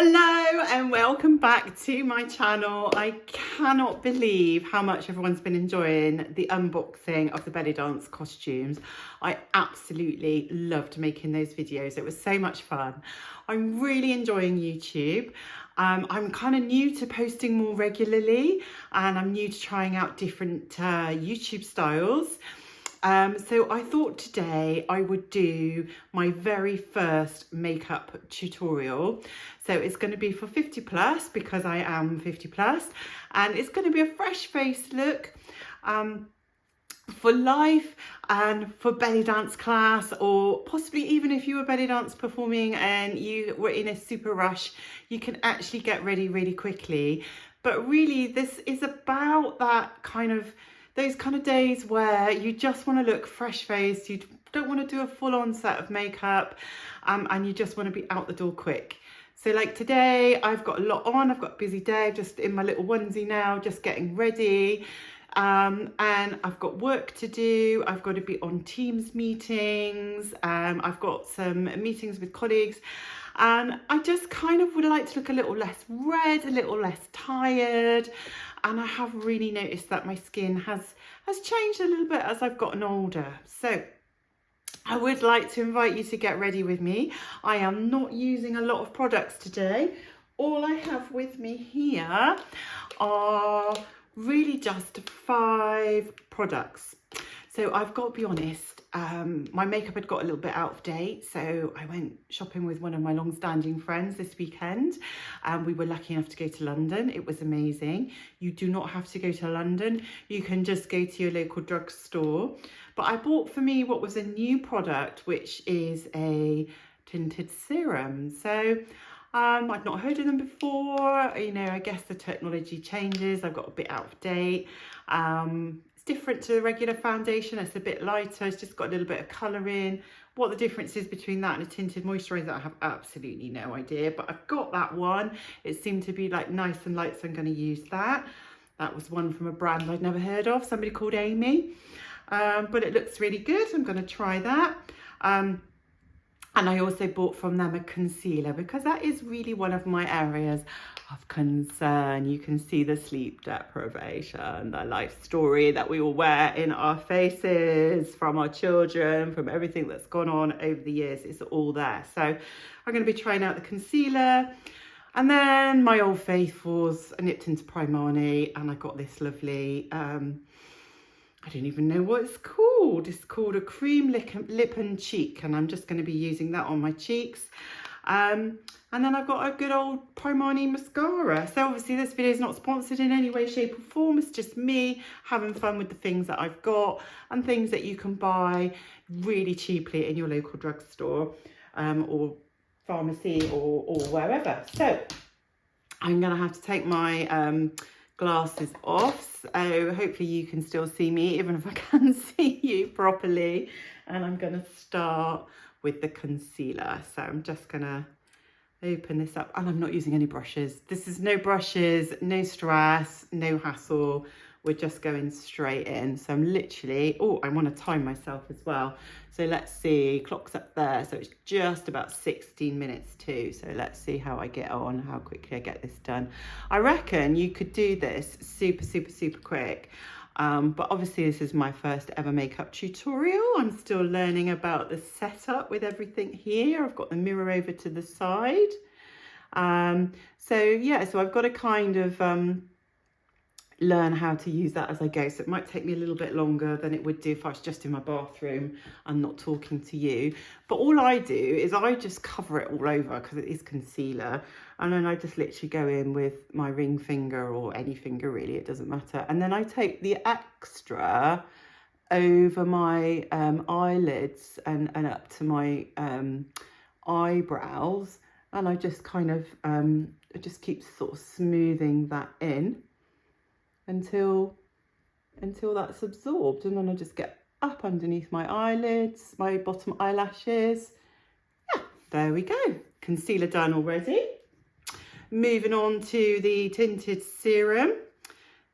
Hello and welcome back to my channel. I cannot believe how much everyone's been enjoying the unboxing of the belly dance costumes. I absolutely loved making those videos. It was so much fun. I'm really enjoying YouTube. I'm kind of new to posting more regularly, and I'm new to trying out different YouTube styles. So I thought today I would do my very first makeup tutorial. So it's going to be for 50 plus because I am 50 plus, and it's going to be a fresh face look for life and for belly dance class, or possibly even if you were belly dance performing and you were in a super rush, you can actually get ready really quickly. But really this is about that kind of those kind of days where you just want to look fresh faced, you don't want to do a full-on set of makeup, and you just want to be out the door quick. So like today I've got a lot on, I've got a busy day, just in my little onesie now, just getting ready, and I've got work to do. I've got to be on Teams meetings, I've got some meetings with colleagues, and I just kind of would like to look a little less red, a little less tired. And I have really noticed that my skin has changed a little bit as I've gotten older. So I would like to invite you to get ready with me. I am not using a lot of products today. All I have with me here are really just 5 products. So I've got to be honest, my makeup had got a little bit out of date, so I went shopping with one of my long-standing friends this weekend, and we were lucky enough to go to London. It was amazing. You do not have to go to London, you can just go to your local drugstore. But I bought for me what was a new product, which is a tinted serum. So I'd not heard of them before. You know, I guess the technology changes. I've got a bit out of date. It's different to the regular foundation. It's a bit lighter. It's just got a little bit of colour in. What the difference is between that and a tinted moisturiser, I have absolutely no idea. But I've got that one. It seemed to be like nice and light, so I'm going to use that. That was one from a brand I'd never heard of, somebody called Amy. But it looks really good. I'm going to try that. And I also bought from them a concealer, because that is really one of my areas of concern. You can see the sleep deprivation, the life story that we all wear in our faces from our children, from everything that's gone on over the years. It's all there. So I'm going to be trying out the concealer. And then my old faithfuls, I nipped into Primani and I got this lovely, I don't even know what it's called. It's called a cream lip and cheek, and I'm just going to be using that on my cheeks. And then I've got a good old Primani mascara. So obviously this video is not sponsored in any way, shape or form. It's just me having fun with the things that I've got and things that you can buy really cheaply in your local drugstore, or pharmacy, or wherever. So I'm going to have to take my glasses off, so hopefully you can still see me even if I can't see you properly. And I'm going to start with the concealer. So I'm just going to open this up, and I'm not using any brushes. This is no brushes, no stress, no hassle. We're just going straight in. So I'm literally, oh, I want to time myself as well. So let's see, clock's up there. So it's just about 16 minutes too. So let's see how I get on, how quickly I get this done. I reckon you could do this super, super, super quick. But obviously this is my first ever makeup tutorial. I'm still learning about the setup with everything here. I've got the mirror over to the side. So yeah, so I've got to kind of, learn how to use that as I go. So it might take me a little bit longer than it would do if I was just in my bathroom and not talking to you. But all I do is I just cover it all over, because it is concealer. And then I just literally go in with my ring finger, or any finger really, it doesn't matter. And then I take the extra over my eyelids and up to my eyebrows. And I just kind of, it just keeps sort of smoothing that in until that's absorbed. And then I just get up underneath my eyelids, my bottom eyelashes. Yeah, there we go. Concealer done already. Moving on to the tinted serum.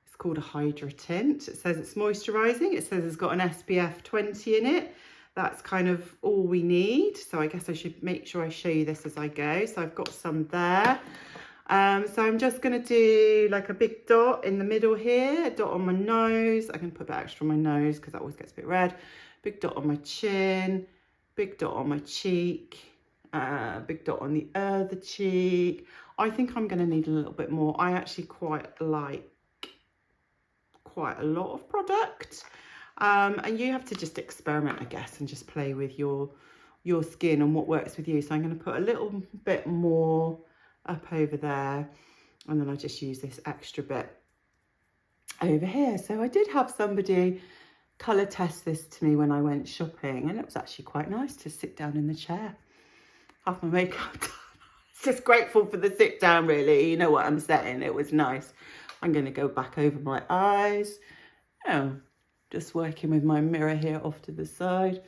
It's called a Hydra Tint. It says it's moisturising. It says it's got an SPF 20 in it. that's kind of all we need. So I guess I should make sure I show you this as I go. So I've got some there. So I'm just going to do like a big dot in the middle here, a dot on my nose. I can put a bit extra on my nose because that always gets a bit red. Big dot on my chin, big dot on my cheek, big dot on the other cheek. I think I'm going to need a little bit more. I actually quite like quite a lot of product. And you have to just experiment, I guess, and just play with your skin and what works with you. So I'm going to put a little bit more up over there, and then I just use this extra bit over here. So I did have somebody colour test this to me when I went shopping, and it was actually quite nice to sit down in the chair, have my makeup done. It's just grateful for the sit down, really. You know what I'm saying? It was nice. I'm going to go back over my eyes. Oh, just working with my mirror here off to the side.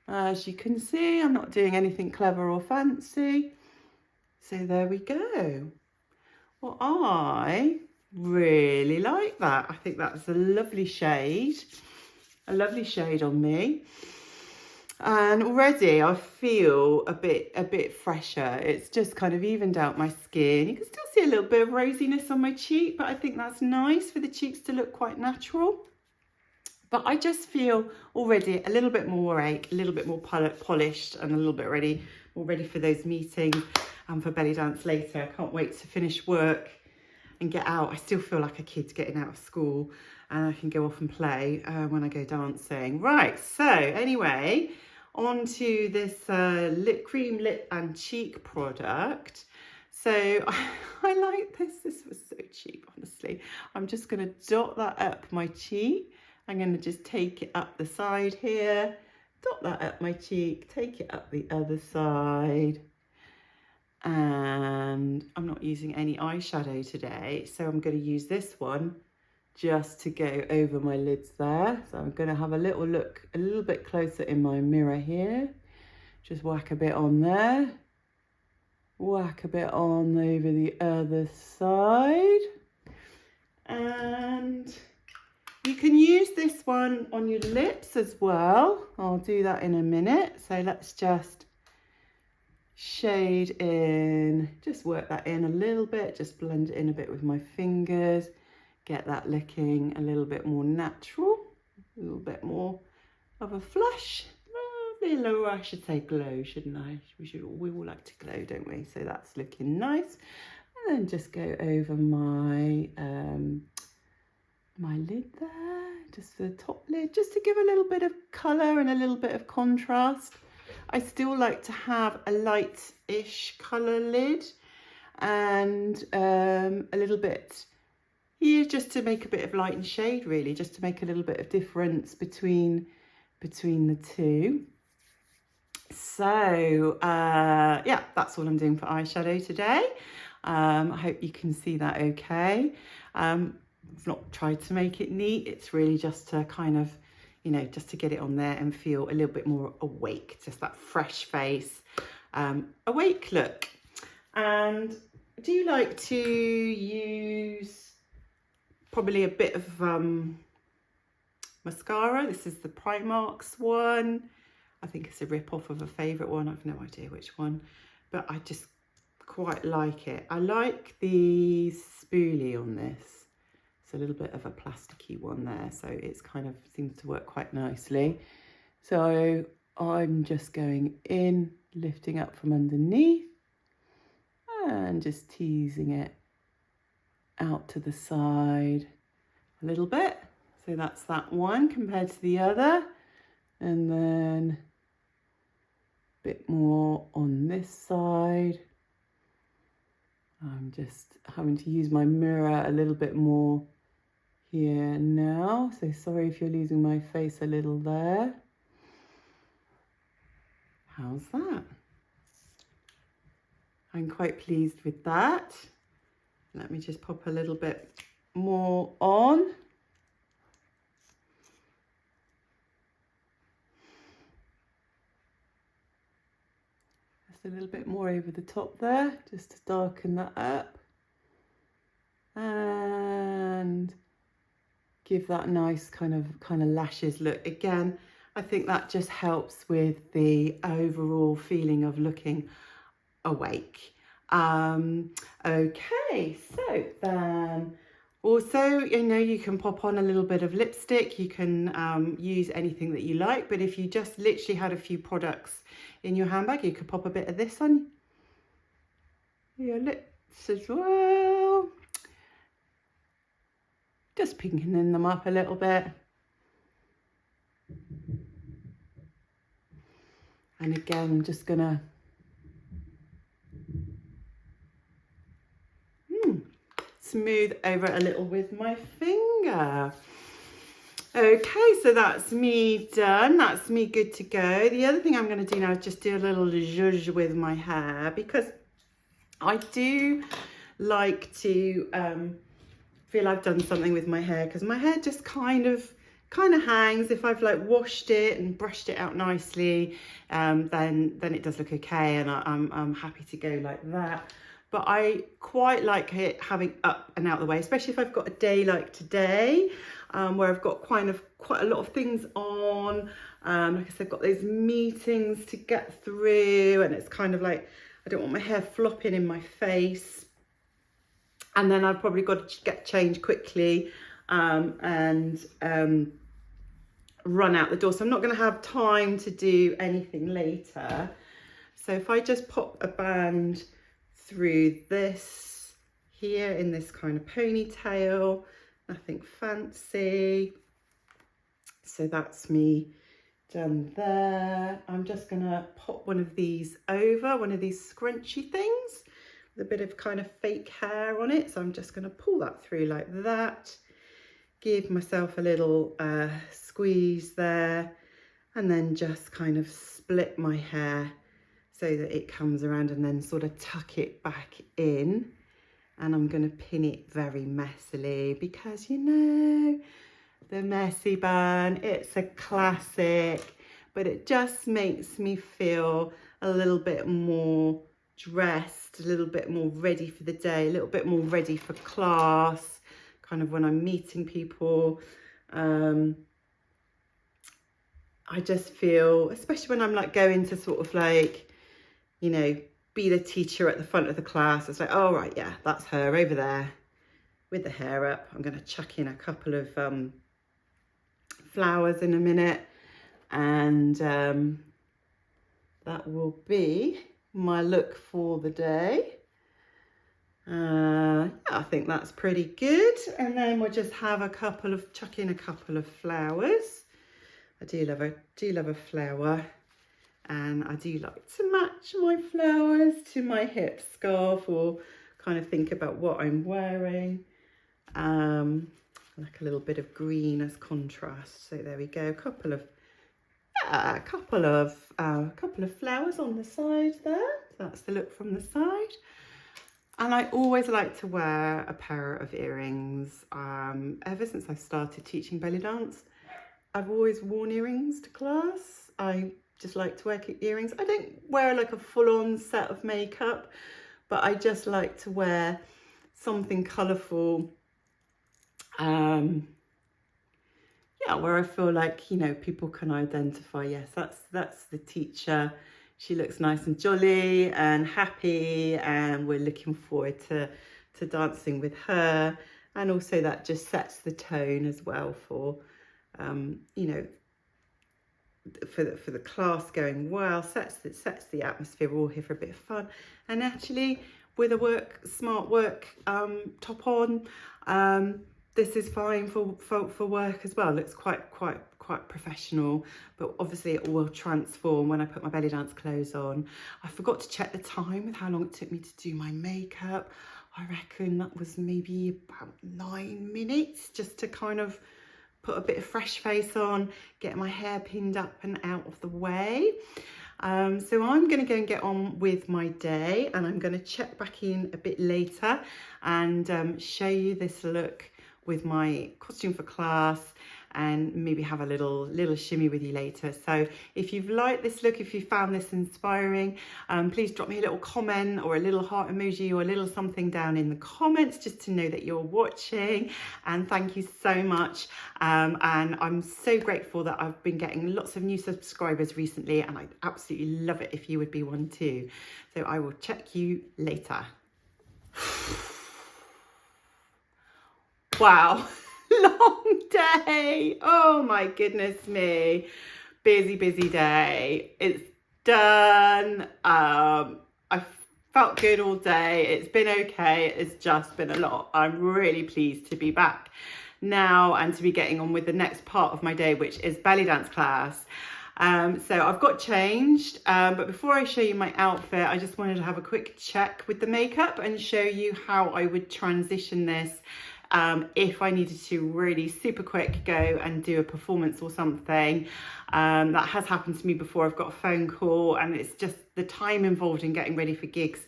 As you can see, I'm not doing anything clever or fancy. So there we go. Well, I really like that. I think that's a lovely shade on me. And already I feel a bit fresher. It's just kind of evened out my skin. You can still see a little bit of rosiness on my cheek, but I think that's nice for the cheeks to look quite natural. But I just feel already a little bit more awake, a little bit more polished, and a little bit more ready for those meetings and for belly dance later. I can't wait to finish work and get out. I still feel like a kid getting out of school, and I can go off and play when I go dancing. Right, so anyway, on to this lip cream, lip and cheek product. So I like this. This was so cheap, honestly. I'm just going to dot that up my cheek. I'm going to just take it up the side here, dot that up my cheek, take it up the other side. And I'm not using any eyeshadow today, so I'm going to use this one just to go over my lids there. So I'm going to have a little look a little bit closer in my mirror here. Just whack a bit on there. Whack a bit on over the other side. And you can use this one on your lips as well. I'll do that in a minute. So let's just shade in, just work that in a little bit, just blend it in a bit with my fingers, get that looking a little bit more natural, a little bit more of a flush. I should say glow, shouldn't I? We all like to glow, don't we? So that's looking nice. And then just go over my my lid there, just the top lid, just to give a little bit of colour and a little bit of contrast. I still like to have a light-ish colour lid, and a little bit here just to make a bit of light and shade, really, just to make a little bit of difference between the two. So yeah, that's all I'm doing for eyeshadow today. I hope you can see that okay. I've not tried to make it neat. It's really just to kind of, you know, just to get it on there and feel a little bit more awake, just that fresh face, awake look. And I do like to use probably a bit of mascara. This is the Primark's one. I think it's a rip-off of a favourite one. I've no idea which one, but I just quite like it. I like the spoolie on this. It's a little bit of a plasticky one there, so it's kind of seems to work quite nicely. So I'm just going in, lifting up from underneath, and just teasing it out to the side a little bit. So that's that one compared to the other. And then a bit more on this side. I'm just having to use my mirror a little bit more here now. So sorry if you're losing my face a little there. How's that? I'm quite pleased with that. Let me just pop a little bit more on. Just a little bit more over the top there, just to darken that up. And give that nice kind of lashes look. Again, I think that just helps with the overall feeling of looking awake. Okay, so then also, you know, you can pop on a little bit of lipstick. You can use anything that you like, but if you just literally had a few products in your handbag, you could pop a bit of this on your lips as well. Just pinkening them up a little bit. And again, I'm just gonna smooth over a little with my finger. Okay, so that's me done. That's me good to go. The other thing I'm going to do now is just do a little zhuzh with my hair, because I do like to feel I've done something with my hair, because my hair just kind of hangs. If I've like washed it and brushed it out nicely, then it does look okay, and I'm happy to go like that. But I quite like it having up and out the way, especially if I've got a day like today, where I've got quite a lot of things on. Like I said, I've got those meetings to get through, and it's kind of like, I don't want my hair flopping in my face. And then I've probably got to get changed quickly and run out the door. So I'm not going to have time to do anything later. So if I just pop a band through this here in this kind of ponytail, nothing fancy. So that's me done there. I'm just gonna pop one of these over, one of these scrunchy things with a bit of kind of fake hair on it. So I'm just gonna pull that through like that, give myself a little squeeze there, and then just kind of split my hair so that it comes around, and then sort of tuck it back in. And I'm going to pin it very messily, because you know, the messy bun, it's a classic, but it just makes me feel a little bit more dressed, a little bit more ready for the day, a little bit more ready for class, kind of when I'm meeting people. I just feel, especially when I'm like going to sort of like, you know, be the teacher at the front of the class. It's like, oh, right, yeah, that's her over there with the hair up. I'm going to chuck in a couple of flowers in a minute, and that will be my look for the day. Yeah, I think that's pretty good. And then we'll just have chuck in a couple of flowers. I do love a flower. And I do like to match my flowers to my hip scarf, or kind of think about what I'm wearing. Like a little bit of green as contrast. So there we go. A couple of flowers on the side there. That's the look from the side. And I always like to wear a pair of earrings. Ever since I started teaching belly dance, I've always worn earrings to class. I just like to wear earrings. I don't wear like a full-on set of makeup, but I just like to wear something colourful. Yeah, where I feel like, you know, people can identify, yes, that's the teacher. She looks nice and jolly and happy, and we're looking forward to dancing with her. And also that just sets the tone as well for, you know, for the class going well, sets the atmosphere. We're all here for a bit of fun, and actually with a smart work top on, this is fine for work as well. It's quite professional, but obviously it will transform when I put my belly dance clothes on. I forgot to check the time with how long it took me to do my makeup. I reckon that was maybe about 9 minutes, just to kind of put a bit of Fresh Face on, get my hair pinned up and out of the way. So I'm going to go and get on with my day, and I'm going to check back in a bit later and show you this look with my costume for class, and maybe have a little shimmy with you later. So if you've liked this look, if you found this inspiring, please drop me a little comment or a little heart emoji or a little something down in the comments just to know that you're watching. And thank you so much. And I'm so grateful that I've been getting lots of new subscribers recently, and I'd absolutely love it if you would be one too. So I will check you later. Wow, long day. Oh my goodness me. Busy day. It's done. I felt good all day. It's been okay. It's just been a lot. I'm really pleased to be back now and to be getting on with the next part of my day, which is belly dance class. So I've got changed, but before I show you my outfit, I just wanted to have a quick check with the makeup and show you how I would transition this if I needed to really super quick go and do a performance or something. That has happened to me before. I've got a phone call, and it's just the time involved in getting ready for gigs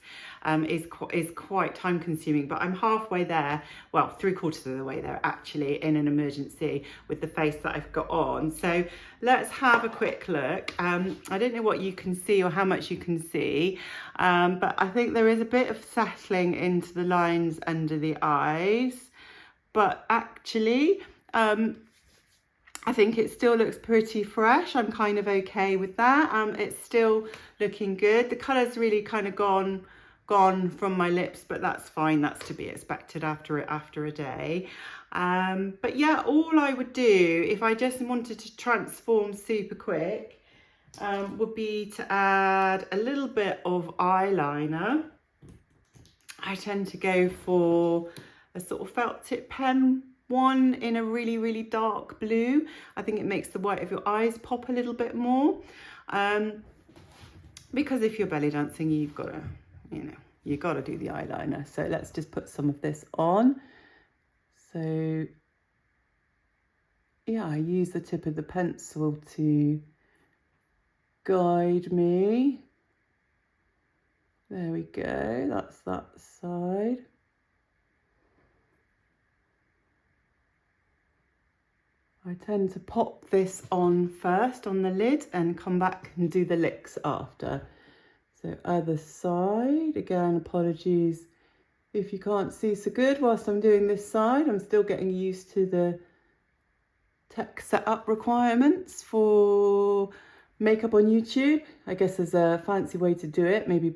is quite time consuming, but I'm halfway there, well, 3/4 of the way there actually, in an emergency with the face that I've got on. So let's have a quick look. I don't know what you can see or how much you can see, but I think there is a bit of settling into the lines under the eyes, but actually I think it still looks pretty fresh. I'm kind of okay with that. It's still looking good. The colour's really kind of gone from my lips, but that's fine. That's to be expected after a day. But yeah, all I would do if I just wanted to transform super quick would be to add a little bit of eyeliner. I tend to go for a sort of felt tip pen one in a really dark blue. I think it makes the white of your eyes pop a little bit more, because if you're belly dancing, you've got to, you've got to do the eyeliner. So let's just put some of this on. So yeah, I use the tip of the pencil to guide me. There we go, that's that side. I tend to pop this on first on the lid and come back and do the licks after. So other side, again, apologies if you can't see so good whilst I'm doing this side. I'm still getting used to the tech setup requirements for makeup on YouTube. I guess there's a fancy way to do it, maybe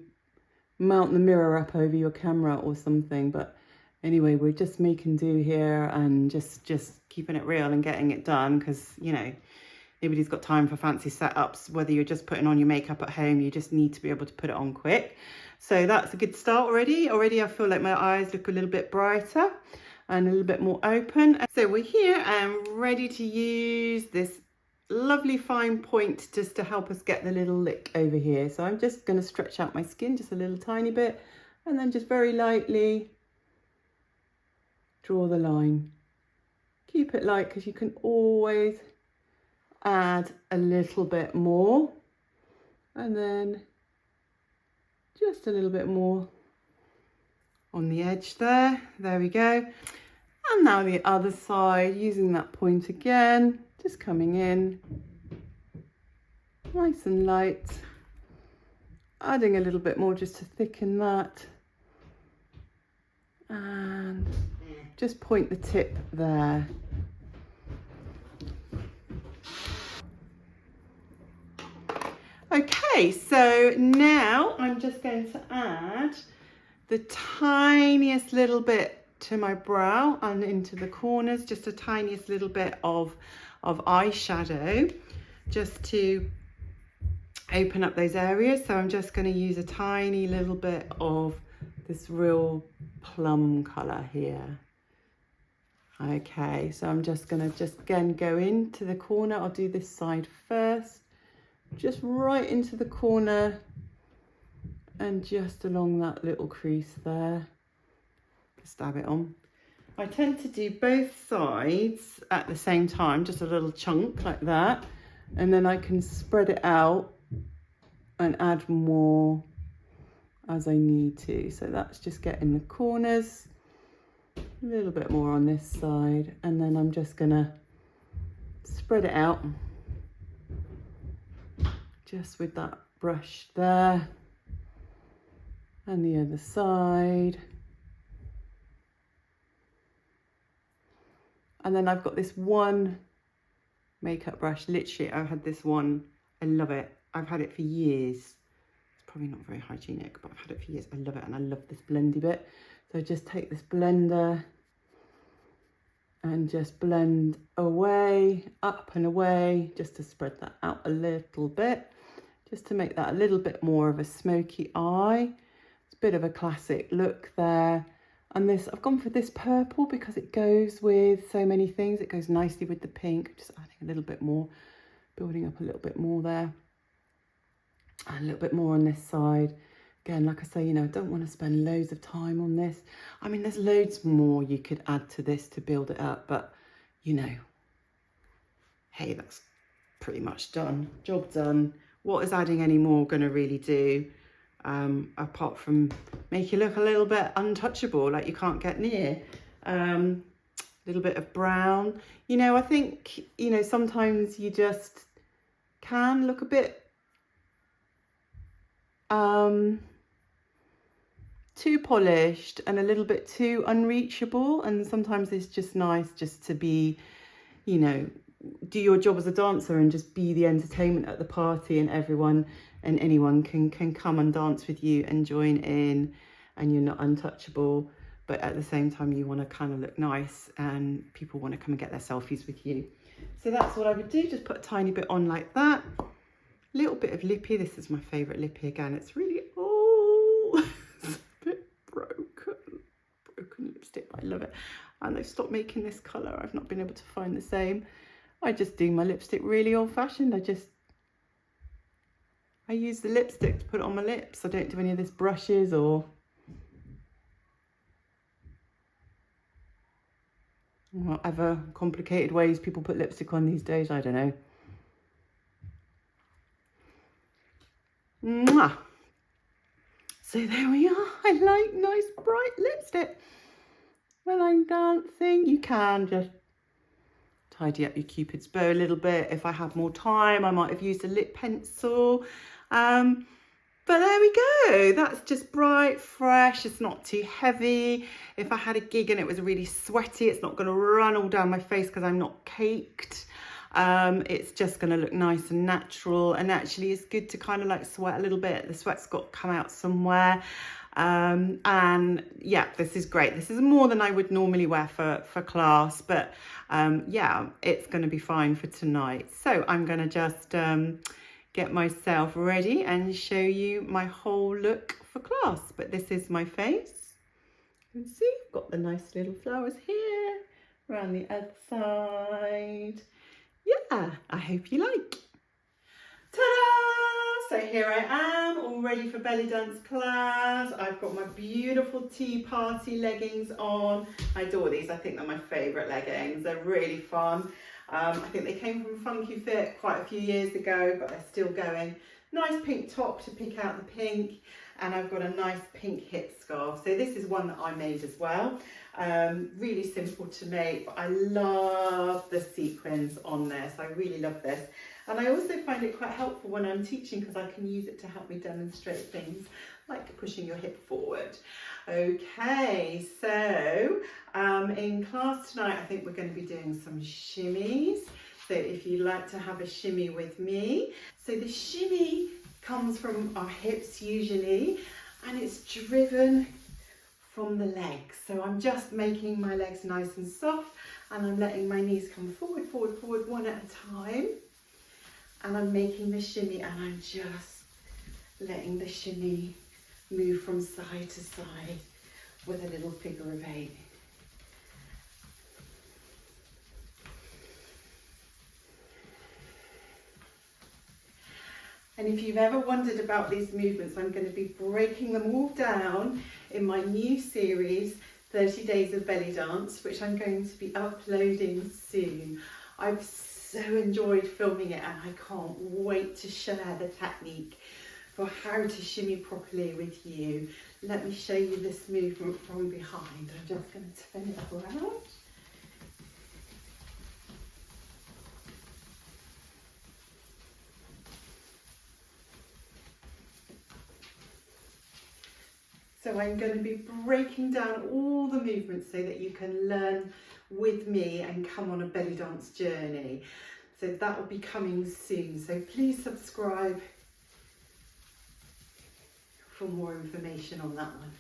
mount the mirror up over your camera or something, but anyway, we're just making do here and just keeping it real and getting it done, because nobody's got time for fancy setups. Whether you're just putting on your makeup at home, you just need to be able to put it on quick. So that's a good start already. I feel like my eyes look a little bit brighter and a little bit more open. So we're here and ready to use this lovely fine point just to help us get the little lick over here. So I'm just going to stretch out my skin just a little tiny bit and then just very lightly draw the line. Keep it light, because you can always add a little bit more, and then just a little bit more on the edge there. There we go. And now the other side, using that point again, just coming in nice and light, adding a little bit more just to thicken that, and just point the tip there. Okay, so now I'm just going to add the tiniest little bit to my brow and into the corners, just a tiniest little bit of eyeshadow just to open up those areas. So I'm just going to use a tiny little bit of this real plum colour here. Okay, so I'm just going to again go into the corner. I'll do this side first, just right into the corner and just along that little crease there. Just dab it on. I tend to do both sides at the same time, just a little chunk like that, and then I can spread it out and add more as I need to. So that's just getting the corners, a little bit more on this side, and then I'm just gonna spread it out just with that brush there, and the other side. And then I've got this one makeup brush, literally I've had this one, I love it, I've had it for years. It's probably not very hygienic, but I've had it for years. I love it, and I love this blendy bit. So just take this blender and just blend away, up and away, just to spread that out a little bit, just to make that a little bit more of a smoky eye. It's a bit of a classic look there. And this, I've gone for this purple because it goes with so many things. It goes nicely with the pink. Just adding a little bit more, building up a little bit more there. And a little bit more on this side. Again, like I say, you know, I don't want to spend loads of time on this. I mean, there's loads more you could add to this to build it up, but you know, hey, that's pretty much done. Job done. What is adding any more going to really do? Apart from make you look a little bit untouchable, like you can't get near. A little bit of brown. You know, I think, you know, sometimes you just can look a bit too polished and a little bit too unreachable, and sometimes it's just nice just to be, you know, do your job as a dancer and just be the entertainment at the party, and everyone and anyone can come and dance with you and join in, and you're not untouchable, but at the same time you want to kind of look nice and people want to come and get their selfies with you. So that's what I would do, just put a tiny bit on like that. Little bit of lippy. This is my favourite lippy again. It's really, oh, it's a bit broken lipstick, but I love it. And they've stopped making this colour. I've not been able to find the same. I just do my lipstick really old fashioned. I use the lipstick to put it on my lips. I don't do any of this brushes or whatever complicated ways people put lipstick on these days. I don't know. Mwah. So there we are. I like nice bright lipstick. When I'm dancing, you can just tidy up your Cupid's bow a little bit. If I had more time, I might have used a lip pencil. But there we go. That's just bright, fresh. It's not too heavy. If I had a gig and it was really sweaty, it's not going to run all down my face because I'm not caked. It's just going to look nice and natural, and actually it's good to kind of like sweat a little bit. The sweat's got to come out somewhere. And yeah, this is great. This is more than I would normally wear for class, but yeah, it's going to be fine for tonight. So I'm going to just get myself ready and show you my whole look for class. But this is my face. You can see I've got the nice little flowers here around the other side. Yeah, I hope you like. Ta-da! So here I am, all ready for belly dance class. I've got my beautiful tea party leggings on. I adore these. I think they're my favourite leggings. They're really fun. I think they came from Funky Fit quite a few years ago, but they're still going. Nice pink top to pick out the pink, and I've got a nice pink hip scarf. So this is one that I made as well. Really simple to make, but I love the sequins on this. I really love this. And I also find it quite helpful when I'm teaching because I can use it to help me demonstrate things like pushing your hip forward. Okay, so in class tonight, I think we're going to be doing some shimmies. So if you'd like to have a shimmy with me. So the shimmy comes from our hips usually, and it's driven from the legs. So I'm just making my legs nice and soft, and I'm letting my knees come forward, forward, forward, one at a time. And I'm making the shimmy, and I'm just letting the shimmy move from side to side with a little figure of 8. And if you've ever wondered about these movements, I'm going to be breaking them all down in my new series, 30 Days of Belly Dance, which I'm going to be uploading soon. I've so enjoyed filming it, and I can't wait to share the technique for how to shimmy properly with you. Let me show you this movement from behind. I'm just going to turn it around. So I'm going to be breaking down all the movements so that you can learn with me and come on a belly dance journey. So that will be coming soon. So please subscribe for more information on that one.